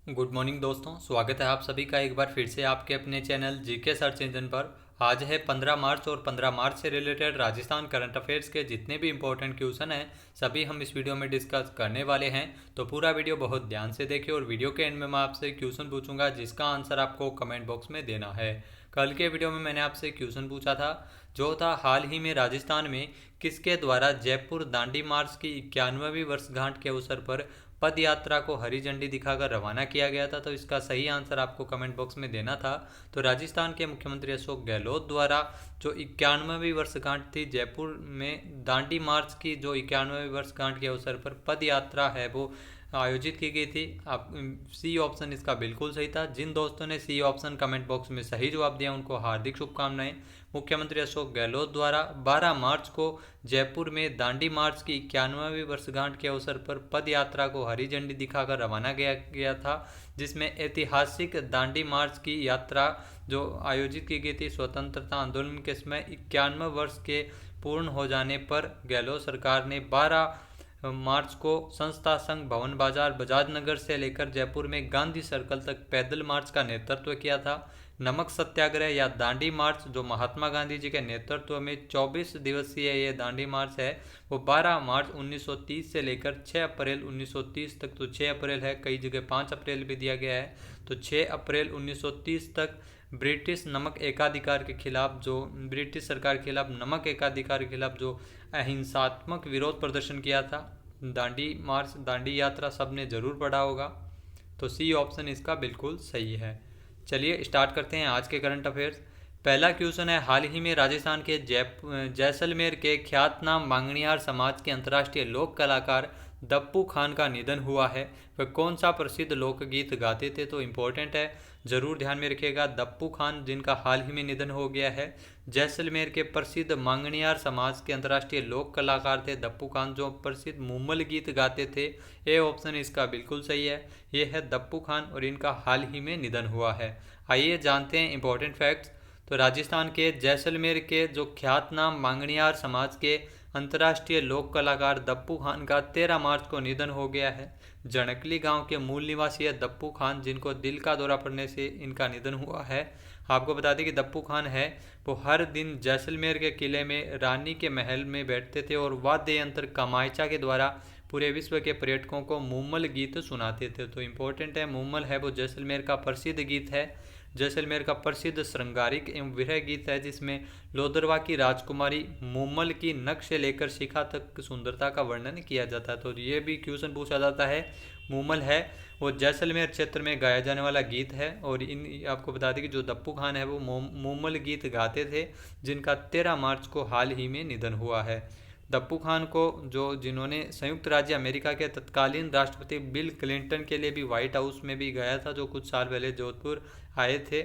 Good morning दोस्तों, स्वागत है आप सभी का एक बार फिर से आपके अपने चैनल जीके सर्च इंजन पर। आज है 15 मार्च और 15 मार्च से रिलेटेड राजस्थान करंट अफेयर्स के जितने भी इंपॉर्टेंट क्वेश्चन हैं सभी हम इस वीडियो में डिस्कस करने वाले हैं। तो पूरा वीडियो बहुत ध्यान से देखिए और वीडियो के एंड में मैं आपसे क्वेश्चन पूछूंगा जिसका आंसर आपको कमेंट बॉक्स में देना है। कल के वीडियो में मैंने आपसे क्वेश्चन पूछा था जो था हाल ही में राजस्थान में किसके द्वारा जयपुर दांडी मार्च की 91वीं वर्षगांठ के अवसर पर पद यात्रा को हरी झंडी दिखाकर रवाना किया गया था। तो इसका सही आंसर आपको कमेंट बॉक्स में देना था। तो राजस्थान के मुख्यमंत्री अशोक गहलोत द्वारा जो 91वीं वर्षगांठ थी जयपुर में दांडी मार्च की, जो 91वीं वर्षगांठ के अवसर पर पद यात्रा है वो आयोजित की गई थी। आप सी ऑप्शन इसका बिल्कुल सही था। जिन दोस्तों ने सी ऑप्शन कमेंट बॉक्स में सही जवाब दिया उनको हार्दिक शुभकामनाएं। मुख्यमंत्री अशोक गहलोत द्वारा 12 मार्च को जयपुर में दांडी मार्च की 91वीं वर्षगांठ के अवसर पर पद यात्रा को हरी झंडी दिखाकर रवाना किया गया था, जिसमें ऐतिहासिक दांडी मार्च की यात्रा जो आयोजित की गई थी स्वतंत्रता आंदोलन के समय 91 वर्ष के पूर्ण हो जाने पर गहलोत सरकार ने 12 मार्च को संस्था संघ भवन बाजार बजाज नगर से लेकर जयपुर में गांधी सर्कल तक पैदल मार्च का नेतृत्व किया था। नमक सत्याग्रह या दांडी मार्च जो महात्मा गांधी जी के नेतृत्व में 24 दिवसीय ये दांडी मार्च है वो 12 मार्च 1930 से लेकर 6 अप्रैल 1930 तक, तो 6 अप्रैल है, कई जगह 5 अप्रैल भी दिया गया है, तो 6 अप्रैल 1930 तक ब्रिटिश नमक एकाधिकार के खिलाफ, जो ब्रिटिश सरकार के खिलाफ नमक एकाधिकार के खिलाफ जो अहिंसात्मक विरोध प्रदर्शन किया था। दांडी मार्च, दांडी यात्रा सबने जरूर पढ़ा होगा। तो सी ऑप्शन इसका बिल्कुल सही है। चलिए स्टार्ट करते हैं आज के करंट अफेयर्स। पहला क्वेश्चन है, हाल ही में राजस्थान के जैसलमेर के ख्यातनाम मांगणियार समाज के अंतर्राष्ट्रीय लोक कलाकार दप्पू खान का निधन हुआ है। वह कौन सा प्रसिद्ध लोकगीत गाते थे? तो इम्पोर्टेंट है, जरूर ध्यान में रखिएगा। दप्पू खान जिनका हाल ही में निधन हो गया है। जैसलमेर के प्रसिद्ध मांगणियार समाज के अंतर्राष्ट्रीय लोक कलाकार थे दप्पू खान, जो प्रसिद्ध मुम्मल गीत गाते थे। ए ऑप्शन इसका बिल्कुल सही है, ये है दप्पू खान और इनका हाल ही में निधन हुआ है। आइए जानते हैं इंपॉर्टेंट फैक्ट्स। तो राजस्थान के जैसलमेर के जो ख्यातनाम मांगणियार समाज के अंतर्राष्ट्रीय लोक कलाकार दप्पू खान का 13 मार्च को निधन हो गया है। जणकली गांव के मूल निवासी है दप्पू खान, जिनको दिल का दौरा पड़ने से इनका निधन हुआ है। आपको बता दें कि दप्पू खान है वो हर दिन जैसलमेर के किले में रानी के महल में बैठते थे और वाद्य यंत्र कमायचा के द्वारा पूरे विश्व के पर्यटकों को मुम्मल गीत सुनाते थे। तो इम्पोर्टेंट है, मुम्मल है वो जैसलमेर का प्रसिद्ध गीत है, जैसलमेर का प्रसिद्ध श्रृंगारिक एवं विरह गीत है, जिसमें लोदरवा की राजकुमारी मुम्मल की नक से लेकर शिखा तक सुंदरता का वर्णन किया जाता है। तो ये भी क्वेश्चन पूछा जाता है। मुम्मल है वो जैसलमेर क्षेत्र में गाया जाने वाला गीत है और इन आपको बता दें कि जो दप्पू खान है वो मुम्मल गीत गाते थे, जिनका 13 मार्च को हाल ही में निधन हुआ है। दप्पू खान को जिन्होंने संयुक्त राज्य अमेरिका के तत्कालीन राष्ट्रपति बिल क्लिंटन के लिए भी व्हाइट हाउस में भी गया था, जो कुछ साल पहले जोधपुर आए थे।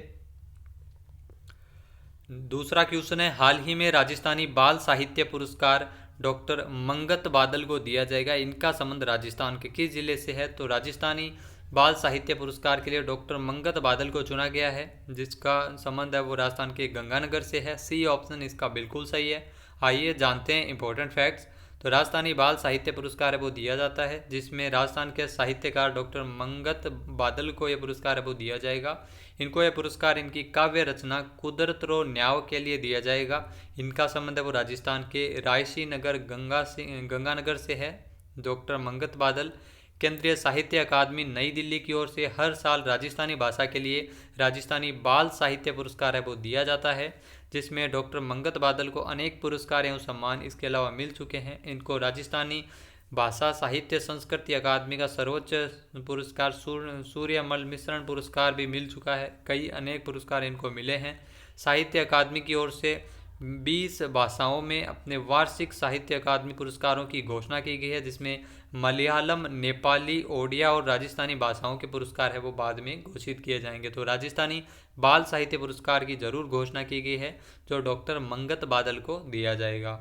दूसरा क्वेश्चन है, हाल ही में राजस्थानी बाल साहित्य पुरस्कार डॉक्टर मंगत बादल को दिया जाएगा। इनका संबंध राजस्थान के किस जिले से है? तो राजस्थानी बाल साहित्य पुरस्कार के लिए डॉक्टर मंगत बादल को चुना गया है, जिसका संबंध है वो राजस्थान के गंगानगर से है। सी ऑप्शन इसका बिल्कुल सही है। आइए जानते हैं इंपॉर्टेंट फैक्ट्स। तो राजस्थानी बाल साहित्य पुरस्कार है वो दिया जाता है, जिसमें राजस्थान के साहित्यकार डॉक्टर मंगत बादल को यह पुरस्कार है वो दिया जाएगा। इनको यह पुरस्कार इनकी काव्य रचना कुदरत रो न्याव के लिए दिया जाएगा। इनका संबंध है वो राजस्थान के रायसी नगर गंगानगर से है। डॉक्टर मंगत बादल केंद्रीय साहित्य अकादमी नई दिल्ली की ओर से हर साल राजस्थानी भाषा के लिए राजस्थानी बाल साहित्य पुरस्कार है वो दिया जाता है, जिसमें डॉक्टर मंगत बादल को अनेक पुरस्कार एवं सम्मान इसके अलावा मिल चुके हैं। इनको राजस्थानी भाषा साहित्य संस्कृति अकादमी का सर्वोच्च पुरस्कार सूर्यमल मिश्रण पुरस्कार भी मिल चुका है। कई अनेक पुरस्कार इनको मिले हैं। साहित्य अकादमी की ओर से 20 भाषाओं में अपने वार्षिक साहित्य अकादमी पुरस्कारों की घोषणा की गई है, जिसमें मलयालम, नेपाली, ओडिया और राजस्थानी भाषाओं के पुरस्कार है वो बाद में घोषित किए जाएंगे। तो राजस्थानी बाल साहित्य पुरस्कार की जरूर घोषणा की गई है, जो डॉक्टर मंगत बादल को दिया जाएगा।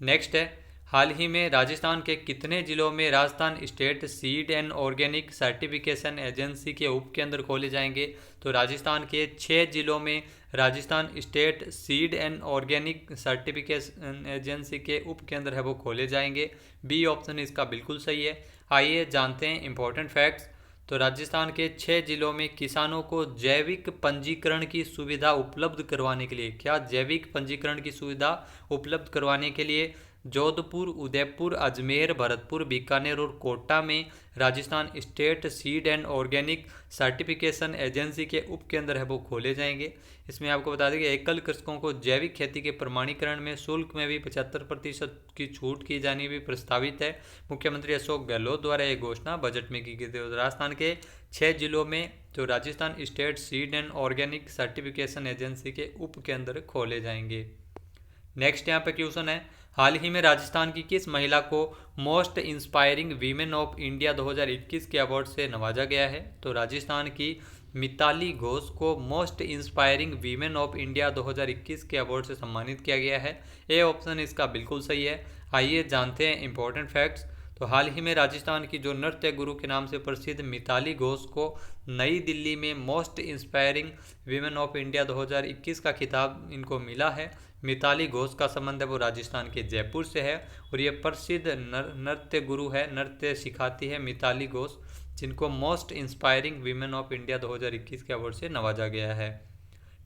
नेक्स्ट है, हाल ही में राजस्थान के कितने जिलों में Rajasthan state seed and organic certification agency के उप केंद्र खोले जाएंगे? तो राजस्थान के 6 जिलों में Rajasthan state seed and organic certification agency के उप केंद्र है वो खोले जाएंगे। बी ऑप्शन इसका बिल्कुल सही है। आइए जानते हैं इंपॉर्टेंट फैक्ट्स। तो राजस्थान के 6 जिलों में किसानों को जैविक पंजीकरण की सुविधा उपलब्ध करवाने के लिए, क्या जैविक पंजीकरण की सुविधा उपलब्ध करवाने के लिए जोधपुर, उदयपुर, अजमेर, भरतपुर, बीकानेर और कोटा में Rajasthan state seed and organic certification agency के उपकेंद्र है वो खोले जाएंगे। इसमें आपको बता दें कि एकल कृषकों को जैविक खेती के प्रमाणीकरण में शुल्क में भी 75% की छूट की जानी भी प्रस्तावित है। मुख्यमंत्री अशोक गहलोत द्वारा ये घोषणा बजट में की गई थी। राजस्थान के 6 जिलों में जो Rajasthan state seed and organic certification agency के उपकेंद्र खोले जाएंगे। नेक्स्ट यहाँ पे क्वेश्चन है, हाल ही में राजस्थान की किस महिला को most inspiring women of India 2021 के अवार्ड से नवाजा गया है? तो राजस्थान की मिताली घोष को most inspiring women of India 2021 के अवार्ड से सम्मानित किया गया है। ए ऑप्शन इसका बिल्कुल सही है। आइए जानते हैं इंपॉर्टेंट फैक्ट्स। तो हाल ही में राजस्थान की जो नृत्य गुरु के नाम से प्रसिद्ध मिताली घोष को नई दिल्ली में most inspiring women of India 2021 का खिताब इनको मिला है। मिताली घोष का संबंध है वो राजस्थान के जयपुर से है और ये प्रसिद्ध नृत्य गुरु है, नृत्य सिखाती है मिताली घोष, जिनको most inspiring women of India 2021 के अवार्ड से नवाजा गया है।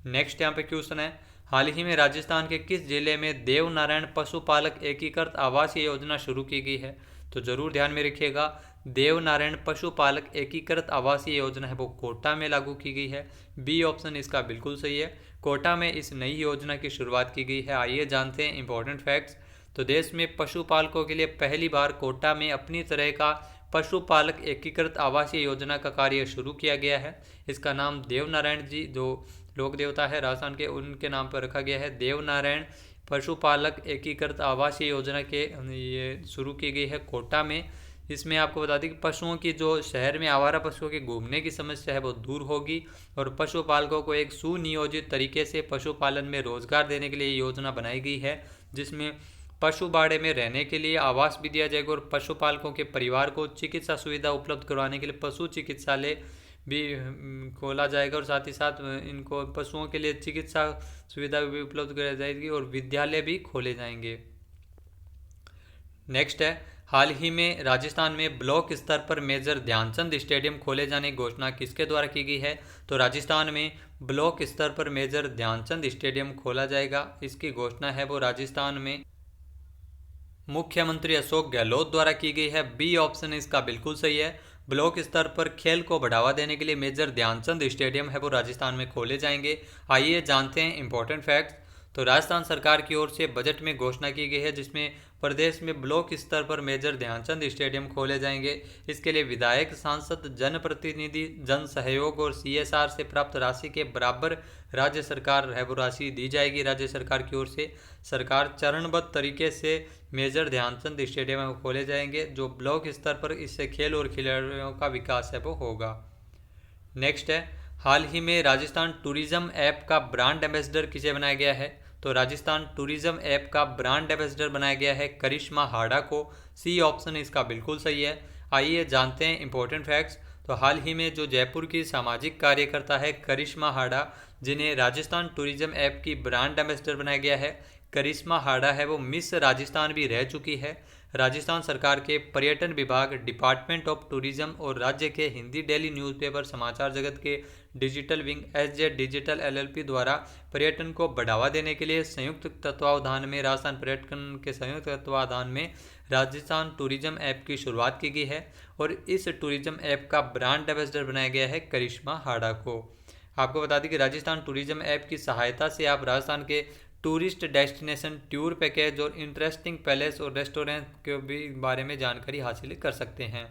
नेक्स्ट यहाँ पे क्वेश्चन है, हाल ही में राजस्थान के किस जिले में देवनारायण पशुपालक एकीकृत आवासीय योजना शुरू की गई है? तो जरूर ध्यान में रखिएगा, देवनारायण पशुपालक एकीकृत आवासीय योजना है वो कोटा में लागू की गई है। बी ऑप्शन इसका बिल्कुल सही है, कोटा में इस नई योजना की शुरुआत की गई है। आइए जानते हैं इंपॉर्टेंट फैक्ट्स। तो देश में पशुपालकों के लिए पहली बार कोटा में अपनी तरह का पशुपालक एकीकृत आवासीय योजना का कार्य शुरू किया गया है। इसका नाम देवनारायण जी जो लोक देवता है राजस्थान के, उनके नाम पर रखा गया है। देवनारायण पशुपालक एकीकृत आवासीय योजना के ये शुरू की गई है कोटा में। इसमें आपको बता दें कि पशुओं की जो शहर में आवारा पशुओं के घूमने की समस्या है वो दूर होगी और पशुपालकों को एक सुनियोजित तरीके से पशुपालन में रोजगार देने के लिए योजना बनाई गई है, जिसमें पशु बाड़े में रहने के लिए आवास भी दिया जाएगा और पशुपालकों के परिवार को चिकित्सा सुविधा उपलब्ध करवाने के लिए पशु चिकित्सालय भी खोला जाएगा और साथ ही साथ इनको पशुओं के लिए चिकित्सा सुविधा भी उपलब्ध कराई जाएगी और विद्यालय भी खोले जाएंगे। नेक्स्ट है, हाल ही में राजस्थान में ब्लॉक स्तर पर मेजर ध्यानचंद स्टेडियम खोले जाने की घोषणा किसके द्वारा की गई है? तो राजस्थान में ब्लॉक स्तर पर मेजर ध्यानचंद स्टेडियम खोला जाएगा। इसकी घोषणा है वो राजस्थान में मुख्यमंत्री अशोक गहलोत द्वारा की गई है। बी ऑप्शन इसका बिल्कुल सही है, ब्लॉक स्तर पर खेल को बढ़ावा देने के लिए मेजर ध्यानचंद स्टेडियम है वो राजस्थान में खोले जाएंगे। आइए जानते हैं इंपॉर्टेंट फैक्ट्स। तो राजस्थान सरकार की ओर से बजट में घोषणा की गई है जिसमें प्रदेश में ब्लॉक स्तर पर मेजर ध्यानचंद स्टेडियम खोले जाएंगे। इसके लिए विधायक, सांसद, जनप्रतिनिधि, जन सहयोग और CSR से प्राप्त राशि के बराबर राज्य सरकार है वो राशि दी जाएगी। राज्य सरकार की ओर से सरकार चरणबद्ध तरीके से मेजर ध्यानचंद स्टेडियम खोले जाएंगे जो ब्लॉक स्तर पर, इससे खेल और खिलाड़ियों का विकास है वो होगा। नेक्स्ट है, हाल ही में राजस्थान टूरिज्म ऐप का ब्रांड एम्बेसडर किसे बनाया गया है? तो राजस्थान टूरिज्म ऐप का ब्रांड एम्बेसडर बनाया गया है करिश्मा हाड़ा को। सी ऑप्शन इसका बिल्कुल सही है। आइए जानते हैं इंपॉर्टेंट फैक्ट्स। तो हाल ही में जो जयपुर की सामाजिक कार्यकर्ता है करिश्मा हाड़ा, जिन्हें राजस्थान टूरिज्म ऐप की ब्रांड एम्बेसडर बनाया गया है। करिश्मा हाड़ा है वो मिस राजस्थान भी रह चुकी है। राजस्थान सरकार के पर्यटन विभाग, डिपार्टमेंट ऑफ टूरिज्म और राज्य के हिंदी डेली न्यूज़पेपर समाचार जगत के digital wing SJ digital LLP द्वारा पर्यटन को बढ़ावा देने के लिए संयुक्त तत्वावधान में राजस्थान पर्यटन के संयुक्त तत्वावधान में राजस्थान टूरिज्म ऐप की शुरुआत की गई है और इस टूरिज्म ऐप का ब्रांड एम्बेसडर बनाया गया है करिश्मा हाड़ा को। आपको बता दें कि राजस्थान टूरिज्म ऐप की सहायता से आप राजस्थान के टूरिस्ट डेस्टिनेशन, टूर पैकेज और इंटरेस्टिंग पैलेस और रेस्टोरेंट के भी बारे में जानकारी हासिल कर सकते हैं।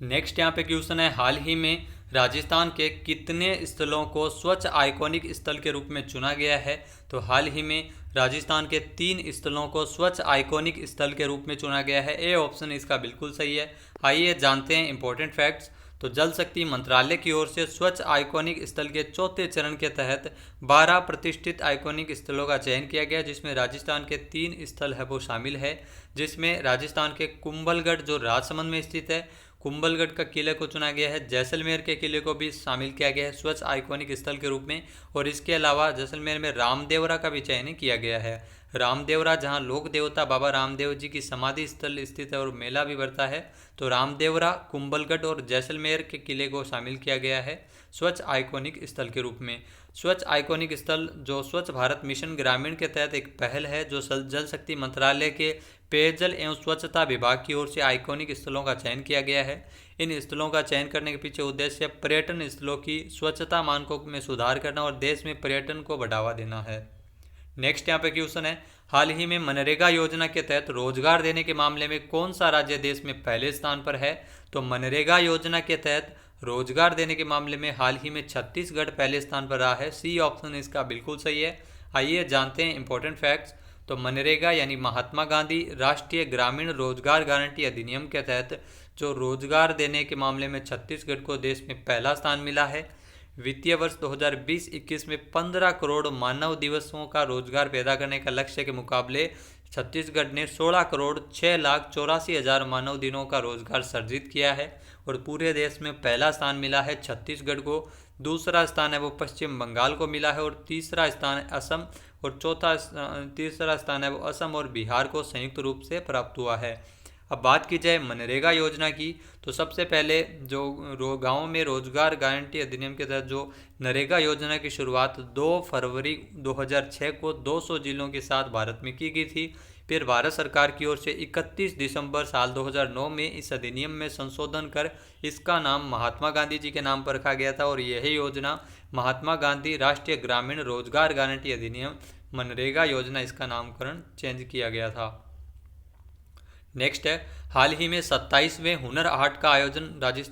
नेक्स्ट यहाँ पे क्वेश्चन है, हाल ही में राजस्थान के कितने स्थलों को स्वच्छ आइकॉनिक स्थल के रूप में चुना गया है? तो हाल ही में राजस्थान के 3 स्थलों को स्वच्छ आइकॉनिक स्थल के रूप में चुना गया है। ए ऑप्शन इसका बिल्कुल सही है। आइए जानते हैं इंपॉर्टेंट फैक्ट्स। तो जल शक्ति मंत्रालय की ओर से स्वच्छ आइकॉनिक स्थल के चौथे चरण के तहत 12 प्रतिष्ठित आइकॉनिक स्थलों का चयन किया गया, जिसमें राजस्थान के 3 स्थल है वो शामिल है, जिसमें राजस्थान के कुंभलगढ़ जो राजसमंद में स्थित है, कुंभलगढ़ का किले को चुना गया है। जैसलमेर के किले को भी शामिल किया गया है स्वच्छ आइकॉनिक स्थल के रूप में और इसके अलावा जैसलमेर में रामदेवरा का भी चयन किया गया है। रामदेवरा, जहां लोक देवता बाबा रामदेव जी की समाधि स्थल स्थित है और मेला भी भरता है। तो रामदेवरा, कुंभलगढ़ और जैसलमेर के किले को शामिल किया गया है स्वच्छ आइकॉनिक स्थल के रूप में। स्वच्छ आइकॉनिक स्थल जो स्वच्छ भारत मिशन ग्रामीण के तहत एक पहल है जो जल शक्ति मंत्रालय के पेयजल एवं स्वच्छता विभाग की ओर से आइकॉनिक स्थलों का चयन किया गया है। इन स्थलों का चयन करने के पीछे उद्देश्य पर्यटन स्थलों की स्वच्छता मानकों में सुधार करना और देश में पर्यटन को बढ़ावा देना है। नेक्स्ट यहाँ पे क्वेश्चन है, हाल ही में मनरेगा योजना के तहत रोजगार देने के मामले में कौन सा राज्य देश में पहले स्थान पर है? तो मनरेगा योजना के तहत रोजगार देने के मामले में हाल ही में छत्तीसगढ़ पहले स्थान पर रहा है। सी ऑप्शन इसका बिल्कुल सही है। आइए जानते हैं इंपॉर्टेंट फैक्ट्स। तो मनरेगा यानी महात्मा गांधी राष्ट्रीय ग्रामीण रोजगार गारंटी अधिनियम के तहत जो रोजगार देने के मामले में छत्तीसगढ़ को देश में पहला स्थान मिला है। वित्तीय वर्ष 2020-21 में 15 करोड़ मानव दिवसों का रोजगार पैदा करने का लक्ष्य के मुकाबले छत्तीसगढ़ ने 16 करोड़ 6,84,000 मानव दिनों का रोजगार सर्जित किया है और पूरे देश में पहला स्थान मिला है छत्तीसगढ़ को। दूसरा स्थान है वो पश्चिम बंगाल को मिला है और तीसरा स्थान है असम और तीसरा स्थान है वो असम और बिहार को संयुक्त रूप से प्राप्त हुआ है। अब बात की जाए मनरेगा योजना की, तो सबसे पहले जो गाँव में रोजगार गारंटी अधिनियम के तहत जो नरेगा योजना की शुरुआत 2 फरवरी 2006 को 200 जिलों के साथ भारत में की गई थी। फिर भारत सरकार की ओर से 31 दिसंबर साल 2009 में इस अधिनियम में संशोधन कर इसका नाम महात्मा गांधी जी के नाम पर रखा गया था और यही योजना महात्मा गांधी राष्ट्रीय ग्रामीण रोजगार गारंटी अधिनियम मनरेगा योजना, इसका नामकरण चेंज किया गया था। नेक्स्ट है, हाल ही में 27वें हुनर हाट का आयोजन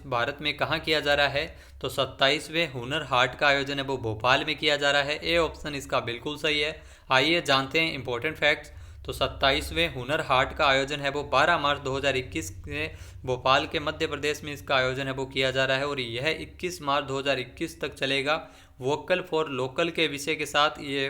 भारत में कहाँ किया जा रहा है? तो 27वें हुनर हाट का आयोजन है वो भोपाल में किया जा रहा है। ए ऑप्शन इसका बिल्कुल सही है। आइए जानते हैं इंपॉर्टेंट फैक्ट्स। तो 27वें हुनर हाट का आयोजन है वो 12 मार्च 2021 में भोपाल के मध्य प्रदेश में इसका आयोजन है वो किया जा रहा है और यह 21 मार्च 2021 तक चलेगा। वोकल फॉर लोकल के विषय के साथ ये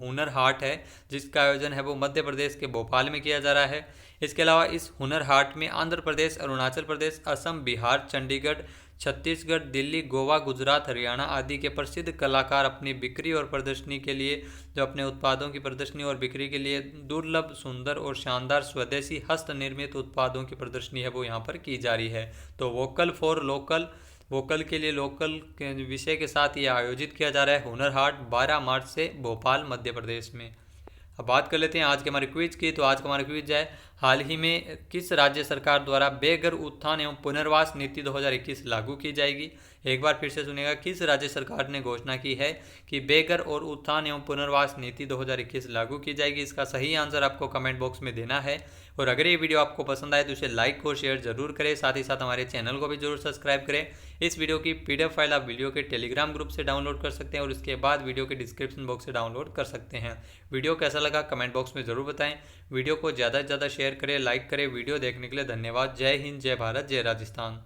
हुनर हाट है जिसका आयोजन है वो मध्य प्रदेश के भोपाल में किया जा रहा है। इसके अलावा इस हुनर हाट में आंध्र प्रदेश, अरुणाचल प्रदेश, असम, बिहार, चंडीगढ़, छत्तीसगढ़, दिल्ली, गोवा, गुजरात, हरियाणा आदि के प्रसिद्ध कलाकार अपनी बिक्री और प्रदर्शनी के लिए जो अपने उत्पादों की प्रदर्शनी और बिक्री के लिए दुर्लभ, सुंदर और शानदार स्वदेशी हस्त निर्मित उत्पादों की प्रदर्शनी है वो यहाँ पर की जा रही है। तो वोकल फॉर लोकल, वोकल के लिए लोकल के विषय के साथ ये आयोजित किया जा रहा है हुनर हाट 12 मार्च से भोपाल मध्य प्रदेश में। अब बात कर लेते हैं आज के हमारे क्विज की। तो आज का हमारा क्विज है, हाल ही में किस राज्य सरकार द्वारा बेघर उत्थान एवं पुनर्वास नीति 2021 लागू की जाएगी? एक बार फिर से सुनिएगा, किस राज्य सरकार ने घोषणा की है कि बेघर और उत्थान एवं पुनर्वास नीति 2021 लागू की जाएगी? इसका सही आंसर आपको कमेंट बॉक्स में देना है। और अगर ये वीडियो आपको पसंद आए तो इसे लाइक और शेयर जरूर करें, साथ ही साथ हमारे चैनल को भी जरूर सब्सक्राइब करें। इस वीडियो की PDF फाइल आप वीडियो के टेलीग्राम ग्रुप से डाउनलोड कर सकते हैं और उसके बाद वीडियो के डिस्क्रिप्शन बॉक्स से डाउनलोड कर सकते हैं। वीडियो कैसा लगा कमेंट बॉक्स में ज़रूर बताएं। वीडियो को ज़्यादा से ज़्यादा शेयर करें, लाइक करें। वीडियो देखने के लिए धन्यवाद। जय हिंद, जय भारत, जय राजस्थान।